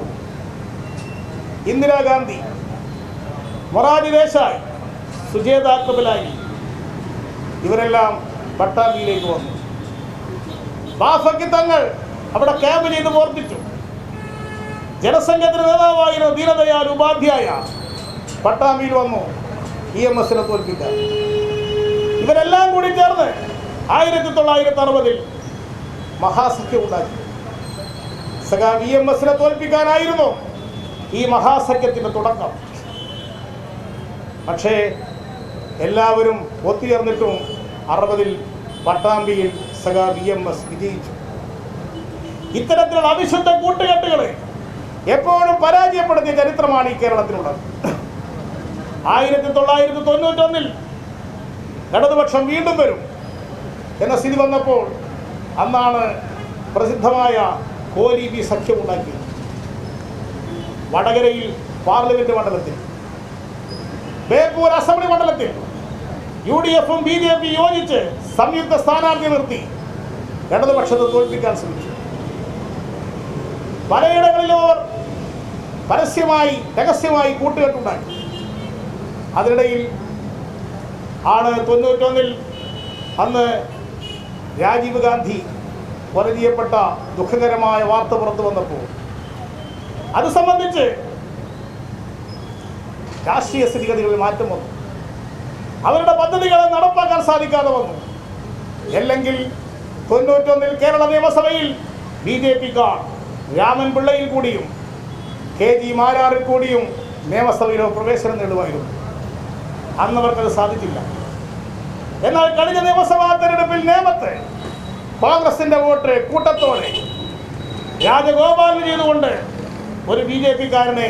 Speaker 2: ഇന്ദിരാഗാന്ധി, മൊറാർജി ദേശായി, സുജേത കൃപലാനി ഇവരെല്ലാം പട്ടാമ്പിയിലേക്ക് വന്നു. ബാഫയ്ക്ക് തങ്ങൾ അവിടെ ക്യാമ്പ് ചെയ്ത് പ്രവർത്തിച്ചു. ജനസംഘത്തിന് നേതാവായിരുന്ന ദീനദയാൽ ഉപാധ്യായ പട്ടാമ്പിയിൽ വന്നു EMS-നെ തോൽപ്പിക്കാൻ. ഇവരെല്ലാം കൂടി ചേർന്ന് 1960-ൽ മഹാസഖ്യം ഉണ്ടാക്കി. സഖാ VMS-നെ തോൽപ്പിക്കാനായിരുന്നു ഈ മഹാസഖ്യത്തിൻ്റെ തുടക്കം. പക്ഷേ എല്ലാവരും ഒത്തുചേർന്നിട്ടും 60-ൽ പട്ടാമ്പിയിൽ സഖാ VMS വിജയിച്ചു. ഇത്തരത്തിലുള്ള അവിശുദ്ധ കൂട്ടുകെട്ടുകളെ എപ്പോഴും പരാജയപ്പെടുത്തിയ ചരിത്രമാണ് ഈ കേരളത്തിലുള്ളത്. 1991-ൽ ഇടതുപക്ഷം വീണ്ടും വരും എന്ന സ്ഥിതി വന്നപ്പോൾ അന്നാണ് പ്രസിദ്ധമായ കോലീബി സഖ്യം ഉണ്ടാക്കിയത്. വടകരയിൽ പാർലമെന്റ് മണ്ഡലത്തിൽ, ബേപ്പൂർ അസംബ്ലി മണ്ഡലത്തിൽ UDF-ഉം BJP യോജിച്ച് സംയുക്ത സ്ഥാനാർത്ഥി നിർത്തി ഇടതുപക്ഷത്തെ തോൽപ്പിക്കാൻ ശ്രമിച്ചു. പലയിടങ്ങളിലും അവർ പരസ്യമായി രഹസ്യമായി കൂട്ടുകെട്ടുണ്ടാക്കി. അതിനിടയിൽ ആണ് 91-ൽ അന്ന് രാജീവ് ഗാന്ധി കൊല ചെയ്യപ്പെട്ട ദുഃഖകരമായ വാർത്ത പുറത്തു വന്നപ്പോൾ അത് സംബന്ധിച്ച് രാഷ്ട്രീയ സ്ഥിതിഗതികളിൽ മാറ്റം വന്നു. അവരുടെ പദ്ധതികളെ നടപ്പാക്കാൻ സാധിക്കാതെ വന്നു. അല്ലെങ്കിൽ 91-ൽ കേരള നിയമസഭയിൽ BJP-ക്കാർ രാമൻ പിള്ളയിൽ കൂടിയും KG മാരാറിൽ കൂടിയും നിയമസഭയിലോ പ്രവേശനം നേടുമായിരുന്നു. അന്നവർക്കത് സാധിച്ചില്ല. എന്നാൽ കഴിഞ്ഞ നിയമസഭാ തെരഞ്ഞെടുപ്പിൽ നേമത്ത് കോൺഗ്രസിന്റെ വോട്ട് കൂട്ടത്തോടെ രാജഗോപാലന് ചെയ്തുകൊണ്ട് ഒരു BJP-കാരനെ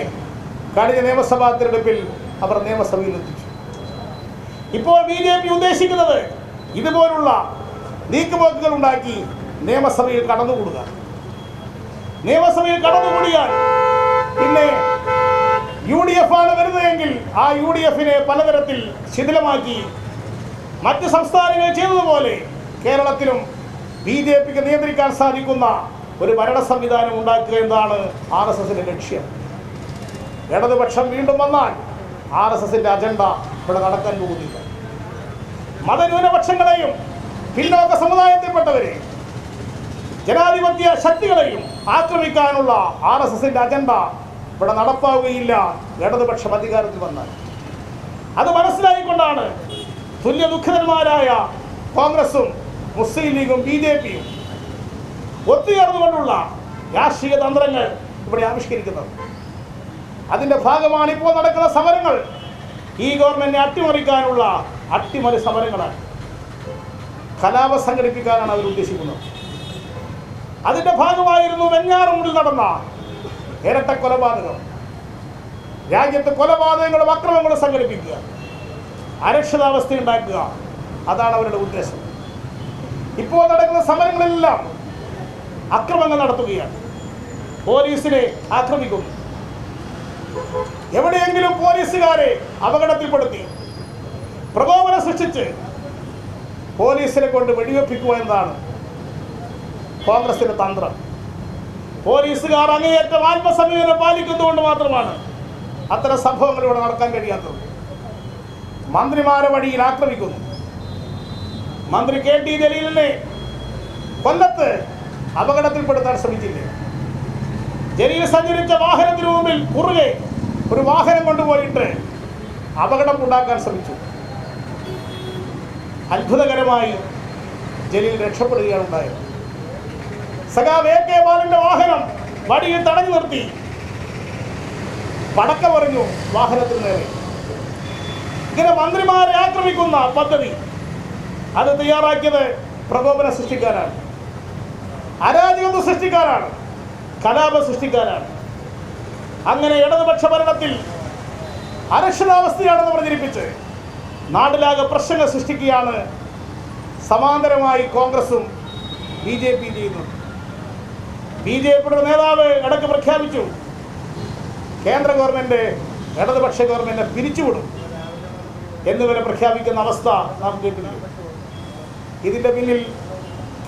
Speaker 2: കഴിഞ്ഞ നിയമസഭാ തെരഞ്ഞെടുപ്പിൽ അവർ നിയമസഭയിൽ എത്തിച്ചു. ഇപ്പോൾ BJP ഉദ്ദേശിക്കുന്നത് ഇതുപോലുള്ള നീക്കുപോക്കുകൾ ഉണ്ടാക്കി നിയമസഭയിൽ കടന്നുകൂടുക. നിയമസഭയിൽ കടന്നുകൂടിയാൽ പിന്നെ UDF-ആണ് വരുന്നതെങ്കിൽ ആ UDF-നെ പലതരത്തിൽ ശിഥിലമാക്കി മറ്റ് സംസ്ഥാനങ്ങൾ ചെയ്തതുപോലെ കേരളത്തിലും BJP-ക്ക് നിയന്ത്രിക്കാൻ സാധിക്കുന്ന ഒരു ഭരണ സംവിധാനം ഉണ്ടാക്കുക എന്നതാണ് RSS-ന്റെ ലക്ഷ്യം. ഇടതുപക്ഷം വീണ്ടും വന്നാൽ RSS-ന്റെ അജണ്ട ഇവിടെ നടക്കാൻ പോകുന്നില്ല. മതന്യൂനപക്ഷങ്ങളെയും പിന്നോക്ക സമുദായത്തിൽപ്പെട്ടവരെയും ജനാധിപത്യ ശക്തികളെയും ആക്രമിക്കാനുള്ള RSS-ന്റെ അജണ്ട ഇവിടെ നടപ്പാവുകയില്ല ഇടതുപക്ഷം അധികാരത്തിൽ വന്നാൽ. അത് മനസ്സിലായിക്കൊണ്ടാണ് തുല്യ ദുഃഖിതന്മാരായ കോൺഗ്രസും മുസ്ലിം ലീഗും BJP-യും ഒത്തുചേർന്നുകൊണ്ടുള്ള രാഷ്ട്രീയ തന്ത്രങ്ങൾ ഇവിടെ ആവിഷ്കരിക്കുന്നത്. അതിൻ്റെ ഭാഗമാണ് ഇപ്പോൾ നടക്കുന്ന സമരങ്ങൾ. ഈ ഗവൺമെൻറ്റിനെ അട്ടിമറിക്കാനുള്ള അട്ടിമറി സമരങ്ങളാണ്. കലാപം സംഘടിപ്പിക്കാനാണ് അവർ ഉദ്ദേശിക്കുന്നത്. അതിൻ്റെ ഭാഗമായിരുന്നു വെഞ്ഞാറമൂടിൽ നടന്ന ഇരട്ട കൊലപാതകം. രാജ്യത്ത് കൊലപാതകങ്ങളും അക്രമങ്ങളും സംഘടിപ്പിക്കുക, അരക്ഷിതാവസ്ഥ ഉണ്ടാക്കുക, അതാണ് അവരുടെ ഉദ്ദേശം. ഇപ്പോൾ നടക്കുന്ന സമരങ്ങളെല്ലാം അക്രമങ്ങൾ നടത്തുകയാണ്. പോലീസിനെ ആക്രമിക്കുന്നു. എവിടെയെങ്കിലും പോലീസുകാരെ അപകടത്തിൽപ്പെടുത്തി പ്രകോപനം സൃഷ്ടിച്ച് പോലീസിനെ കൊണ്ട് വെടിവെപ്പിക്കുക എന്നതാണ് കോൺഗ്രസിന്റെ തന്ത്രം. പോലീസുകാർ അങ്ങേയറ്റം ആത്മസംയമനം പാലിക്കുന്നതുകൊണ്ട് മാത്രമാണ് അത്തരം സംഭവങ്ങൾ ഇവിടെ നടക്കാൻ കഴിയാത്തത്. മന്ത്രിമാരെ വഴിയിൽ ആക്രമിക്കുന്നു. മന്ത്രി KT ജലീലിനെ കൊല്ലത്ത് അപകടത്തിൽപ്പെടുത്താൻ ശ്രമിച്ചില്ലേ? ജലീൽ സഞ്ചരിച്ച വാഹനത്തിന് മുമ്പിൽ കുറുകെ ഒരു വാഹനം കൊണ്ടുപോയിട്ട് അപകടം ഉണ്ടാക്കാൻ ശ്രമിച്ചു. അത്ഭുതകരമായി ജലീൽ രക്ഷപ്പെടുകയാണ് ഉണ്ടായത്. സഖാവ് AK ബാലന്റെ വാഹനം വടിയിൽ തടഞ്ഞു നിർത്തി പടക്കമറിഞ്ഞു വാഹനത്തിന് നേരെ. ഇങ്ങനെ മന്ത്രിമാരെ ആക്രമിക്കുന്ന പദ്ധതി അത് തയ്യാറാക്കിയത് പ്രകോപനം സൃഷ്ടിക്കാനാണ്, അരാജകത്വം സൃഷ്ടിക്കാനാണ്, കലാപം സൃഷ്ടിക്കാനാണ്. അങ്ങനെ ഇടതുപക്ഷ ഭരണത്തിൽ അരക്ഷിതാവസ്ഥയാണെന്ന് പ്രചരിപ്പിച്ച് നാട്ടിലാകെ പ്രശ്നങ്ങൾ സൃഷ്ടിക്കുകയാണ് സമാന്തരമായി കോൺഗ്രസും BJP ചെയ്യുന്നത്. BJPയുടെ നേതാവ് ഇടയ്ക്ക് പ്രഖ്യാപിച്ചു കേന്ദ്ര ഗവൺമെന്റ് ഇടതുപക്ഷ ഗവൺമെന്റിനെ പിരിച്ചുവിടും എന്നിവരെ പ്രഖ്യാപിക്കുന്ന അവസ്ഥ നാം കേട്ടില്ല. ഇതിന്റെ പിന്നിൽ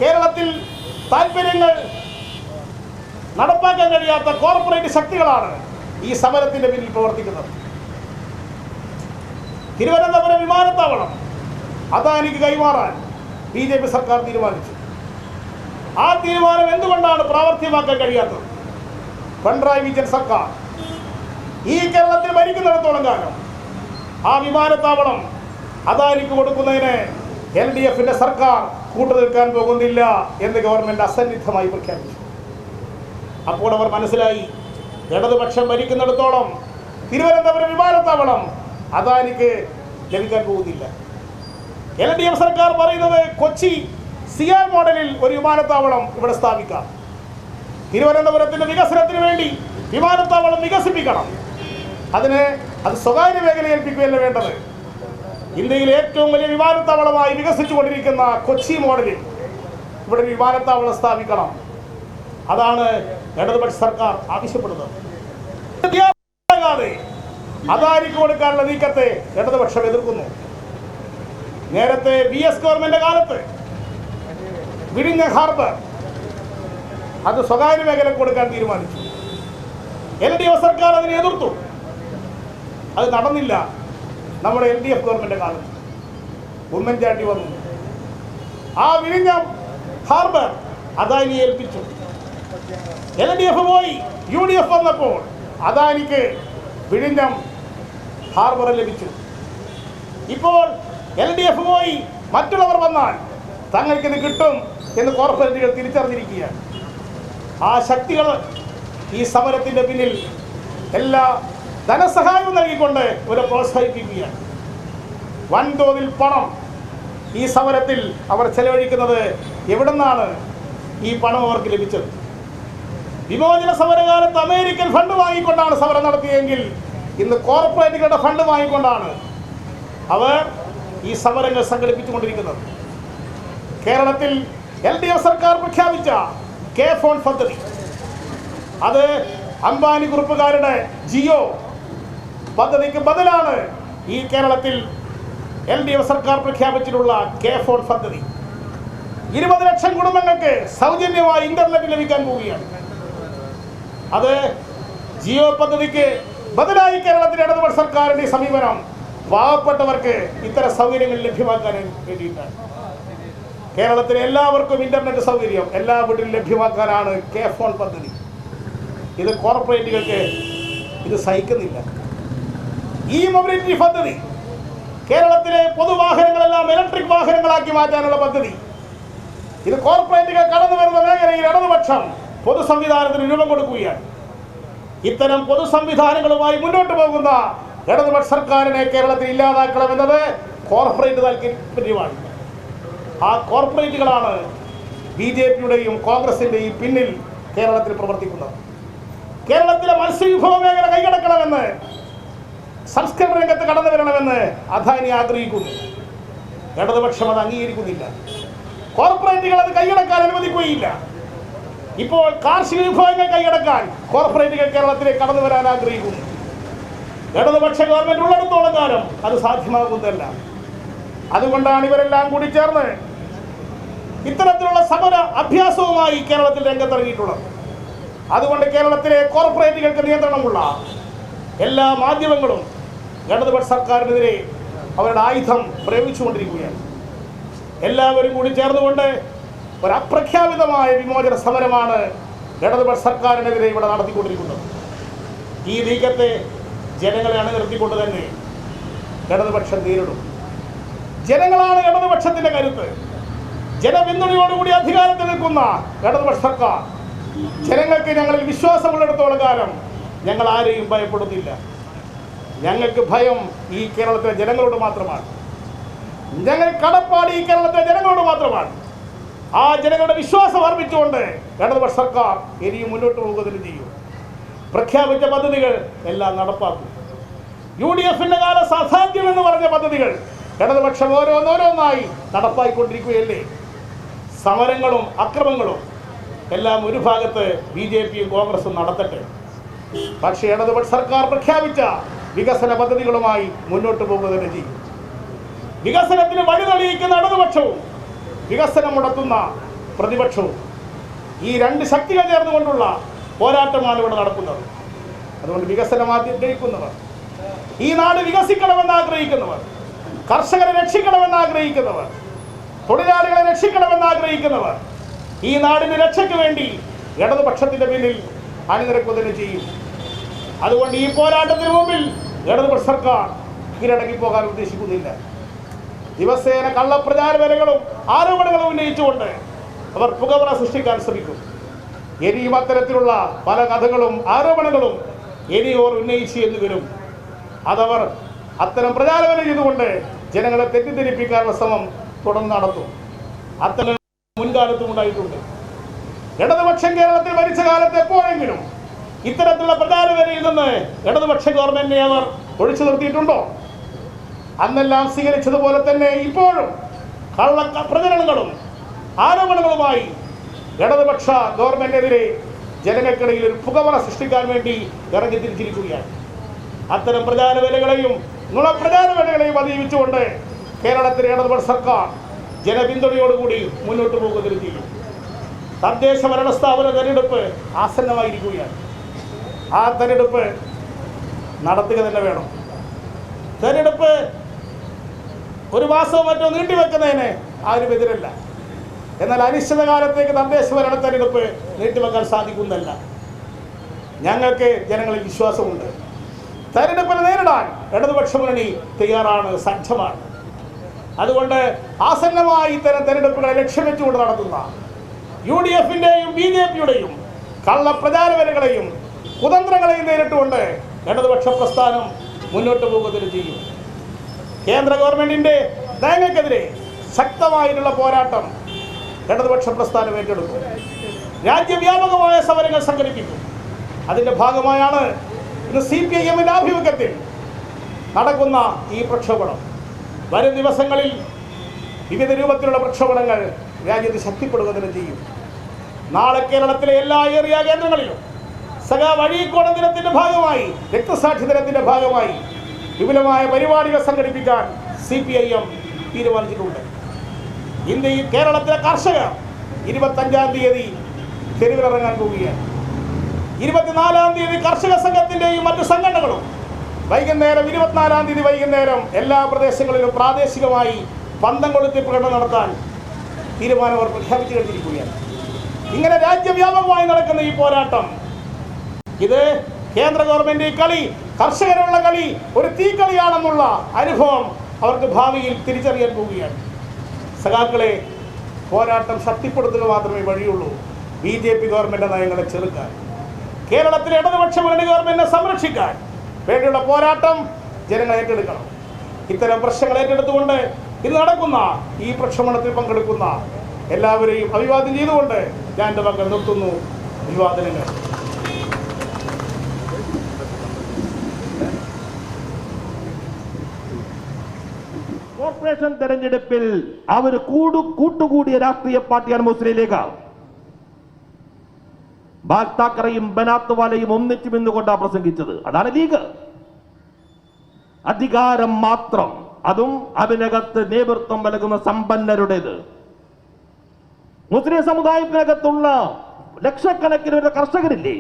Speaker 2: കേരളത്തിൽ താല്പര്യങ്ങൾ നടപ്പാക്കാൻ കഴിയാത്ത കോർപ്പറേറ്റ് ശക്തികളാണ് ഈ സമരത്തിന്റെ പിന്നിൽ പ്രവർത്തിക്കുന്നത്. തിരുവനന്തപുരം വിമാനത്താവളം അദാനിക്ക് കൈമാറാൻ BJP സർക്കാർ തീരുമാനിച്ചു. ആ തീരുമാനം എന്തുകൊണ്ടാണ് പ്രാവർത്തികമാക്കാൻ കഴിയാത്തത്? പിണറായി വിജയൻ സർക്കാർ ഈ കേരളത്തിൽ ഭരിക്കുന്നിടത്തോളം കാലം ആ വിമാനത്താവളം അദാനിക്ക് കൊടുക്കുന്നതിന് LDFന്റെ സർക്കാർ കൂട്ടുനിൽക്കാൻ പോകുന്നില്ല എന്ന് ഗവൺമെന്റ് അസന്നിഗ്ധമായി പ്രഖ്യാപിച്ചു. അപ്പോൾ അവർ മനസ്സിലായി, ഇടതുപക്ഷം ഭരിക്കുന്നിടത്തോളം തിരുവനന്തപുരം വിമാനത്താവളം അദാനിക്ക് ലഭിക്കാൻ പോകുന്നില്ല. LDF സർക്കാർ പറയുന്നത് കൊച്ചി CR മോഡലിൽ ഒരു വിമാനത്താവളം ഇവിടെ സ്ഥാപിക്കാം. തിരുവനന്തപുരത്തിന്റെ വികസനത്തിന് വേണ്ടി വിമാനത്താവളം വികസിപ്പിക്കണം. അത് സ്വകാര്യ മേഖലയെ ഏൽപ്പിക്കുകയല്ല വേണ്ടത്. ഇന്ത്യയിലെ ഏറ്റവും വലിയ വിമാനത്താവളമായി വികസിച്ചുകൊണ്ടിരിക്കുന്ന കൊച്ചി മോഡലിൽ ഇവിടെ ഒരു വിമാനത്താവളം സ്ഥാപിക്കണം. അതാണ് ഇടതുപക്ഷ സർക്കാർ ആവശ്യപ്പെടുന്നത്. അദാനിക്ക് കൊടുക്കാനുള്ള നീക്കത്തെ ഇടതുപക്ഷം എതിർക്കുന്നു. നേരത്തെ VS ഗവൺമെന്റ് കാലത്ത് വിഴിഞ്ഞം ഹാർബർ അത് സ്വകാര്യ മേഖല കൊടുക്കാൻ തീരുമാനിച്ചു. LDF സർക്കാർ അതിനെ എതിർത്തു. അത് നടന്നില്ല. നമ്മുടെ LDF ഗവൺമെന്റ് കാലത്ത് ഉമ്മൻചാണ്ടി വന്നു. ആ വിഴിഞ്ഞം ഹാർബർ അദാനിയെ ഏൽപ്പിച്ചു. LDF പോയി, UDF വന്നപ്പോൾ അദാനിക്ക് വിഴിഞ്ഞം ഹാർബർ ലഭിച്ചു. ഇപ്പോൾ LDF പോയി, മറ്റുള്ളവർ വന്നാൽ തങ്ങൾക്കിത് കിട്ടും എന്ന് കോർപ്പറേറ്റുകൾ തിരിച്ചറിഞ്ഞിരിക്കുകയാണ്. ആ ശക്തികൾ ഈ സമരത്തിന്റെ പിന്നിൽ എല്ലാ ധനസഹായവും നൽകിക്കൊണ്ട് ഇവരെ പ്രോത്സാഹിപ്പിക്കുകയാണ്. വൻതോതിൽ പണം ഈ സമരത്തിൽ അവർ ചെലവഴിക്കുന്നത് എവിടെ നിന്നാണ് ഈ പണം അവർക്ക് ലഭിച്ചത്? വിമോചന സമരകാലത്ത് അമേരിക്കൻ ഫണ്ട് വാങ്ങിക്കൊണ്ടാണ് സമരം നടത്തിയെങ്കിൽ ഇന്ന് കോർപ്പറേറ്റുകളുടെ ഫണ്ട് വാങ്ങിക്കൊണ്ടാണ് അവർ ഈ സമരങ്ങൾ സംഘടിപ്പിച്ചുകൊണ്ടിരിക്കുന്നത്. കേരളത്തിൽ LDF സർക്കാർ പ്രഖ്യാപിച്ച K-ഫോൺ പദ്ധതി, അത് അംബാനി ഗ്രൂപ്പുകാരുടെ ജിയോ പദ്ധതിക്ക് ബദലാണ് ഈ കേരളത്തിൽ LDF സർക്കാർ പ്രഖ്യാപിച്ചിട്ടുള്ള K-ഫോൺ പദ്ധതി. 20 ലക്ഷം കുടുംബങ്ങൾക്ക് സൗജന്യമായി ഇന്റർനെറ്റ് ലഭിക്കാൻ പോവുകയാണ്. അത് ജിയോ പദ്ധതിക്ക് ബദലായി കേരളത്തിലെ ഇടതുപക്ഷ സർക്കാരിന്റെ സമീപനം പാവപ്പെട്ടവർക്ക് ഇത്തരം സൗകര്യങ്ങൾ ലഭ്യമാക്കാൻ വേണ്ടിയിട്ടാണ്. കേരളത്തിലെ എല്ലാവർക്കും ഇന്റർനെറ്റ് സൗകര്യം എല്ലാ വീട്ടിലും ലഭ്യമാക്കാനാണ് K-ഫോൺ പദ്ധതി. ഇത് കോർപ്പറേറ്റുകൾക്ക് ഇത് സഹിക്കുന്നില്ല. ഈ മൊബിലിറ്റി പദ്ധതി കേരളത്തിലെ പൊതുവാഹനങ്ങളെല്ലാം ഇലക്ട്രിക് വാഹനങ്ങളാക്കി മാറ്റാനുള്ള പദ്ധതി. ഇത് കോർപ്പറേറ്റുകൾ കടന്നു വരുന്ന മേഖലയിൽ ഇടതുപക്ഷം പൊതു സംവിധാനത്തിന് രൂപം കൊടുക്കുകയാണ്. ഇത്തരം പൊതു സംവിധാനങ്ങളുമായി മുന്നോട്ട് പോകുന്ന ഇടതുപക്ഷ സർക്കാരിനെ കേരളത്തിൽ ഇല്ലാതാക്കണമെന്നത് കോർപ്പറേറ്റ് താൽപര്യമാണ്. ആ കോർപ്പറേറ്റുകളാണ് BJPയുടെയും കോൺഗ്രസിന്റെയും പിന്നിൽ കേരളത്തിൽ പ്രവർത്തിക്കുന്നത്. കേരളത്തിലെ മത്സ്യവിഭവ മേഖല കൈയടക്കണമെന്ന്, സംസ്കരണ രംഗത്ത് കടന്നു വരണമെന്ന് അദാനി ആഗ്രഹിക്കുന്നു. ഇടതുപക്ഷം അത് അംഗീകരിക്കുന്നില്ല. കോർപ്പറേറ്റുകൾ അത് കൈയടക്കാൻ അനുവദിക്കുകയില്ല. ഇപ്പോൾ കാർഷിക വിഭവങ്ങൾ കൈയടക്കാൻ കോർപ്പറേറ്റുകൾ കേരളത്തിലേക്ക് കടന്നു വരാൻ ആഗ്രഹിക്കുന്നു. ഇടതുപക്ഷ ഗവൺമെന്റ് ഉള്ളിടത്തോളം കാലം അത് സാധ്യമാകുന്നതല്ല. അതുകൊണ്ടാണ് ഇവരെല്ലാം കൂടി ചേർന്ന് ഇത്തരത്തിലുള്ള സമര അഭ്യാസവുമായി കേരളത്തിൽ രംഗത്തിറങ്ങിയിട്ടുള്ളത്. അതുകൊണ്ട് കേരളത്തിലെ കോർപ്പറേറ്റുകൾക്ക് നിയന്ത്രണമുള്ള എല്ലാ മാധ്യമങ്ങളും ഇടതുപക്ഷ സർക്കാരിനെതിരെ അവരുടെ ആയുധം പ്രയോഗിച്ചുകൊണ്ടിരിക്കുകയാണ്. എല്ലാവരും കൂടി ചേർന്നുകൊണ്ട് ഒരു അപ്രഖ്യാപിതമായ വിമോചന സമരമാണ് ഇടതുപക്ഷ സർക്കാരിനെതിരെ ഇവിടെ നടത്തിക്കൊണ്ടിരിക്കുന്നത്. ഈ നീക്കത്തെ ജനങ്ങളെ അണിനിർത്തിക്കൊണ്ട് തന്നെ ഇടതുപക്ഷം നേരിടും. ജനങ്ങളാണ് ഇടതുപക്ഷത്തിന്റെ കരുത്ത്. ജനപിന്തുണയോടുകൂടി അധികാരത്തിൽ നിൽക്കുന്ന ഇടതുപക്ഷ സർക്കാർ ജനങ്ങൾക്ക് ഞങ്ങളിൽ വിശ്വാസമുള്ളിടത്തോളം കാലം ഞങ്ങൾ ആരെയും ഭയപ്പെടുന്നില്ല. ഞങ്ങൾക്ക് ഭയം ഈ കേരളത്തിലെ ജനങ്ങളോട് മാത്രമാണ്. ഞങ്ങൾ കടപ്പാട് ഈ കേരളത്തിലെ ജനങ്ങളോട് മാത്രമാണ്. ആ ജനങ്ങളുടെ വിശ്വാസം അർപ്പിച്ചുകൊണ്ട് ഇടതുപക്ഷ സർക്കാർ ഇനിയും മുന്നോട്ട് പോകുന്നതിന് ചെയ്യും. പ്രഖ്യാപിച്ച പദ്ധതികൾ എല്ലാം നടപ്പാക്കും. UDFന്റെ കാലം അസാധ്യമെന്ന് പറഞ്ഞ പദ്ധതികൾ ഇടതുപക്ഷം ഓരോന്നോരോന്നായി നടപ്പായിക്കൊണ്ടിരിക്കുകയല്ലേ. സമരങ്ങളും അക്രമങ്ങളും എല്ലാം ഒരു ഭാഗത്ത് BJPയും കോൺഗ്രസും നടത്തട്ടെ. പക്ഷേ ഇടതുപക്ഷ സർക്കാർ പ്രഖ്യാപിച്ച വികസന പദ്ധതികളുമായി മുന്നോട്ട് പോകുന്നതിന് ചെയ്യും. വികസനത്തിന് വഴി തെളിയിക്കുന്ന ഇടതുപക്ഷവും വികസനം മുടക്കുന്ന പ്രതിപക്ഷവും ഈ രണ്ട് ശക്തികൾ ചേർന്നുകൊണ്ടുള്ള പോരാട്ടമാണ് ഇവിടെ നടക്കുന്നത്. അതുകൊണ്ട് വികസനം ആഗ്രഹിക്കുന്നവർ, ഈ നാട് വികസിക്കണമെന്ന് ആഗ്രഹിക്കുന്നവർ, കർഷകരെ രക്ഷിക്കണമെന്ന് ആഗ്രഹിക്കുന്നവർ, തൊഴിലാളികളെ രക്ഷിക്കണമെന്ന് ആഗ്രഹിക്കുന്നവർ ഈ നാടിന് രക്ഷയ്ക്ക് വേണ്ടി ഇടതുപക്ഷത്തിന്റെ പിന്നിൽ അണിനിരക്കുന്നതിന് ചെയ്യും. അതുകൊണ്ട് ഈ പോരാട്ടത്തിന് മുമ്പിൽ ഇടതുപക്ഷ സർക്കാർ കീഴടങ്ങി പോകാൻ ഉദ്ദേശിക്കുന്നില്ല. ദിവസേന കള്ളപ്രചാരവേലകളും ആരോപണങ്ങളും ഉന്നയിച്ചുകൊണ്ട് അവർ പുകമറ സൃഷ്ടിക്കാൻ ശ്രമിക്കും. ഇനിയും അത്തരത്തിലുള്ള പല കഥകളും ആരോപണങ്ങളും ഇനിയോർ ഉന്നയിച്ചു എന്ന് വരും. അതവർ അത്തരം പ്രചാരവേല ചെയ്തുകൊണ്ട് ജനങ്ങളെ തെറ്റിദ്ധരിപ്പിക്കാനുള്ള ശ്രമം തുടർന്ന് നടത്തും. അത്തരം മുൻകാലത്തും ഉണ്ടായിട്ടുണ്ട്. ഇടതുപക്ഷം കേരളത്തിൽ ഭരിച്ച കാലത്ത് എപ്പോഴെങ്കിലും ഇത്തരത്തിലുള്ള പ്രചാരവേലയിൽ നിന്ന് ഇടതുപക്ഷ ഗവൺമെന്റിനെ അവർ ഒഴിച്ചു നിർത്തിയിട്ടുണ്ടോ? അന്നെല്ലാം സ്വീകരിച്ചതുപോലെ തന്നെ ഇപ്പോഴും കള്ള പ്രചരണങ്ങളും ആരോപണങ്ങളുമായി ഇടതുപക്ഷ ഗവൺമെന്റിനെതിരെ ജനങ്ങൾക്കിടയിൽ ഒരു പുകമറ സൃഷ്ടിക്കാൻ വേണ്ടി ഇറങ്ങി തിരിച്ചിരിക്കുകയാണ്. അത്തരം പ്രചാരവേലകളെയും നുണപ്രചാരവേലകളെയും അതിജീവിച്ചുകൊണ്ട് കേരളത്തിലെ ഇടതുപക്ഷ സർക്കാർ ജനപിന്തുണയോടുകൂടി മുന്നോട്ട് പോകുന്നതിന് ചെയ്യും. തദ്ദേശ ഭരണ സ്ഥാപന തെരഞ്ഞെടുപ്പ് ആസന്നമായിരിക്കുകയാണ്. ആ തെരഞ്ഞെടുപ്പ് നടത്തുക തന്നെ വേണം. തെരഞ്ഞെടുപ്പ് ഒരു മാസവും മറ്റോ നീട്ടിവെക്കുന്നതിന് ആരും എതിരല്ല. എന്നാൽ അനിശ്ചിതകാലത്തേക്ക് തദ്ദേശ ഭരണ തെരഞ്ഞെടുപ്പ് നീട്ടിവെക്കാൻ സാധിക്കുന്നതല്ല. ഞങ്ങൾക്ക് ജനങ്ങളിൽ വിശ്വാസമുണ്ട്. തെരഞ്ഞെടുപ്പിനെ നേരിടാൻ ഇടതുപക്ഷ മുന്നണി തയ്യാറാണ്, സജ്ജമാണ്. അതുകൊണ്ട് ആസന്നമായി ഇത്തരം തെരഞ്ഞെടുപ്പുകളെ ലക്ഷ്യം വെച്ചുകൊണ്ട് നടത്തുന്ന UDFന്റെയും BJPയുടെയും കള്ളപ്രചാരവേലകളെയും കുതന്ത്രങ്ങളെയും നേരിട്ടുകൊണ്ട് ഇടതുപക്ഷ പ്രസ്ഥാനം മുന്നോട്ട് പോകുന്നതിന് ചെയ്യും. കേന്ദ്ര ഗവൺമെന്റിന്റെ നയങ്ങൾക്കെതിരെ ശക്തമായിട്ടുള്ള പോരാട്ടം ഇടതുപക്ഷ പ്രസ്ഥാനം ഏറ്റെടുക്കും. രാജ്യവ്യാപകമായ സമരങ്ങൾ സംഘടിപ്പിക്കും. അതിന്റെ ഭാഗമായാണ് ഇന്ന് CPIMന്റെ ആഭിമുഖ്യത്തിൽ നടക്കുന്ന ഈ പ്രക്ഷോഭണം. വരും ദിവസങ്ങളിൽ വിവിധ രൂപത്തിലുള്ള പ്രക്ഷോഭണങ്ങൾ രാജ്യത്ത് ശക്തിപ്പെടുന്നതിന് ചെയ്യും. നാളെ കേരളത്തിലെ എല്ലാ ഏരിയ കേന്ദ്രങ്ങളിലും വഴീക്കോടൻ ദിനത്തിന്റെ ഭാഗമായി, രക്തസാക്ഷി ദിനത്തിന്റെ ഭാഗമായി വിപുലമായ പരിപാടികൾ സംഘടിപ്പിക്കാൻ CPIM തീരുമാനിച്ചിട്ടുണ്ട്. ഇന്ത്യയിൽ കേരളത്തിലെ കർഷകർ 25-ാം തീയതി തെരുവിലിറങ്ങാൻ പോവുകയാണ്. 24-ാം തീയതി കർഷക സംഘത്തിന്റെയും മറ്റു സംഘടനകളും വൈകുന്നേരം 24-ാം തീയതി വൈകുന്നേരം എല്ലാ പ്രദേശങ്ങളിലും പ്രാദേശികമായി പന്തം കൊളുത്തി പ്രകടനം നടത്താൻ തീരുമാനം അവർ പ്രഖ്യാപിച്ചു കഴിഞ്ഞിരിക്കുകയാണ്. ഇങ്ങനെ രാജ്യവ്യാപകമായി നടക്കുന്ന ഈ പോരാട്ടം, ഇത് കേന്ദ്ര ഗവൺമെന്റ് ഈ കളി, കർഷകരുള്ള കളി ഒരു തീക്കളിയാണെന്നുള്ള അനുഭവം അവർക്ക് ഭാവിയിൽ തിരിച്ചറിയാൻ പോവുകയാണ്. സഖാക്കളെ, പോരാട്ടം ശക്തിപ്പെടുത്തുക മാത്രമേ വഴിയുള്ളൂ. BJP ഗവൺമെന്റ് നയങ്ങളെ ചെറുക്കാൻ, കേരളത്തിലെ ഇടതുപക്ഷ മുന്നണി ഗവൺമെന്റിനെ സംരക്ഷിക്കാൻ വേണ്ടിയുള്ള പോരാട്ടം ജനങ്ങൾ ഏറ്റെടുക്കണം. ഇത്തരം പ്രശ്നങ്ങൾ ഏറ്റെടുത്തുകൊണ്ട് ഇന്ന് നടക്കുന്ന ഈ പ്രക്ഷോഭണത്തിൽ പങ്കെടുക്കുന്ന എല്ലാവരെയും അഭിവാദ്യം ചെയ്തുകൊണ്ട് ഞാൻ എൻ്റെ മക്കൾ നിർത്തുന്നു. അഭിവാദനങ്ങൾ.
Speaker 3: കോർപ്പറേഷൻ തെരഞ്ഞെടുപ്പിൽ അവർ കൂട്ടുകൂടിയ രാഷ്ട്രീയ പാർട്ടിയാണ് മുസ്ലിം ലീഗ്. ബാഗ് താക്കറയും ബനാത്ത് വാലയും ഒന്നിച്ചു നിന്നുകൊണ്ടാണ് പ്രസംഗിച്ചത്. അതാണ് ലീഗ്. അധികാരം മാത്രം, അതും അതിനകത്ത് നേതൃത്വം നൽകുന്ന സമ്പന്നരുടേത്. മുസ്ലിം സമുദായത്തിനകത്തുള്ള ലക്ഷക്കണക്കിന് കർഷകരില്ലേ?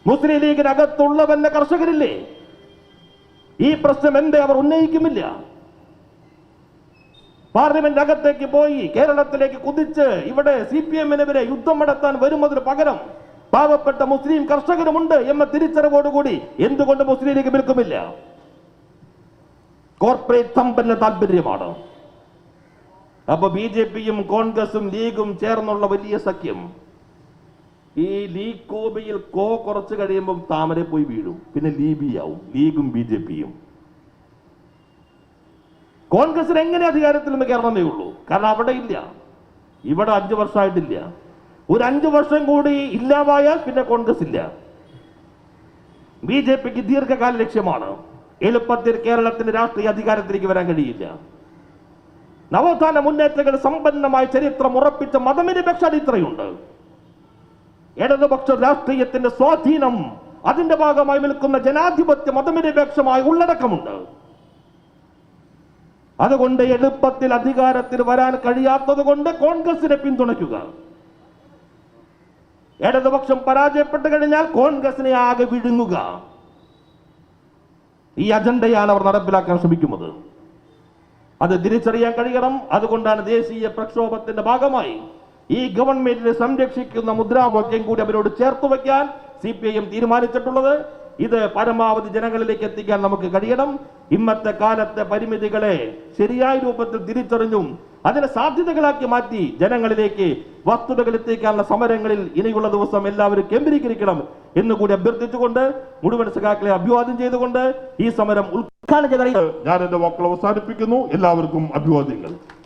Speaker 3: മുസ്ലിം ലീഗിനകത്തുള്ളവന്റെ കർഷകരില്ലേ? ഈ പ്രശ്നം എന്തേ അവർ ഉന്നയിക്കുമില്ല? പാർലമെന്റ് അകത്തേക്ക് പോയി കേരളത്തിലേക്ക് കുതിച്ച് ഇവിടെ CPM-നെതിരെ യുദ്ധം നടത്താൻ വരുന്നതിന് പകരം പാവപ്പെട്ട മുസ്ലിം കർഷകരുമുണ്ട് എന്ന തിരിച്ചറിവോടുകൂടി എന്തുകൊണ്ട് മുസ്ലിം ലീഗ് നിൽക്കുമില്ല? കോർപ്പറേറ്റ് സമ്പന്ന താല്പര്യമാണ്. അപ്പൊ BJP-യും കോൺഗ്രസും ലീഗും ചേർന്നുള്ള വലിയ സഖ്യം ഈ ലീഗ് കോബിയിൽ കുറച്ച് കഴിയുമ്പോൾ താമര പോയി വീഴും. പിന്നെ ലീബിയാവും ലീഗും BJP-യും. കോൺഗ്രസിന് എങ്ങനെ അധികാരത്തിൽ നിന്ന് കയറണമെന്നേ ഉള്ളൂ. കാരണം അവിടെ ഇല്ല, ഇവിടെ 5 വർഷമായിട്ടില്ല. ഒരു 5 വർഷം കൂടി ഇല്ലാതായാൽ പിന്നെ കോൺഗ്രസ് ഇല്ല. BJP-ക്ക് ദീർഘകാല ലക്ഷ്യമാണ്. എളുപ്പത്തിൽ കേരളത്തിന്റെ രാഷ്ട്രീയ അധികാരത്തിലേക്ക് വരാൻ കഴിയില്ല. നവോത്ഥാന മുന്നേറ്റങ്ങൾ സമ്പന്നമായ ചരിത്രം ഉറപ്പിച്ച മതനിരപേക്ഷ അടിത്തറയുണ്ട്. ഇടതുപക്ഷ രാഷ്ട്രീയത്തിന്റെ സ്വാധീനം, അതിന്റെ ഭാഗമായി നിൽക്കുന്ന ജനാധിപത്യ മതനിരപേക്ഷമായ ഉള്ളടക്കമുണ്ട്. അതുകൊണ്ട് എളുപ്പത്തിൽ അധികാരത്തിൽ വരാൻ കഴിയാത്തത് കൊണ്ട് കോൺഗ്രസിനെ പിന്തുണയ്ക്കുക. ഇടതുപക്ഷം പരാജയപ്പെട്ടു കഴിഞ്ഞാൽ കോൺഗ്രസിനെ ആകെ വിഴുങ്ങുക. ഈ അജണ്ടയാണ് അവർ നടപ്പിലാക്കാൻ ശ്രമിക്കുന്നത്. അത് തിരിച്ചറിയാൻ കഴിയണം. അതുകൊണ്ടാണ് ദേശീയ പ്രക്ഷോഭത്തിന്റെ ഭാഗമായി ഈ ഗവൺമെന്റിനെ സംരക്ഷിക്കുന്ന മുദ്രാവാക്യം കൂടി അവരോട് ചേർത്ത് വയ്ക്കാൻ CPIM തീരുമാനിച്ചിട്ടുള്ളത്. ഇത് പരമാവധി ജനങ്ങളിലേക്ക് എത്തിക്കാൻ നമുക്ക് കഴിയണം. ഇന്നത്തെ കാലത്തെ പരിമിതികളെ ശരിയായ രൂപത്തിൽ തിരിച്ചറിഞ്ഞും അതിനെ സാധ്യതകളാക്കി മാറ്റി ജനങ്ങളിലേക്ക് വസ്തുതകൾ എത്തിക്കാനുള്ള സമരങ്ങളിൽ ഇനിയുള്ള ദിവസം എല്ലാവരും കേന്ദ്രീകരിക്കണം എന്നുകൂടി അഭ്യർത്ഥിച്ചുകൊണ്ട് മുഴുവൻ സഖാക്കളെ അഭിവാദ്യം ചെയ്തുകൊണ്ട് ഈ സമരം ഉദ്ഘാടനം ചെയ്ത ഞാൻ എന്റെ വാക്കുകൾ അവസാനിപ്പിക്കുന്നു. എല്ലാവർക്കും അഭിവാദ്യങ്ങൾ.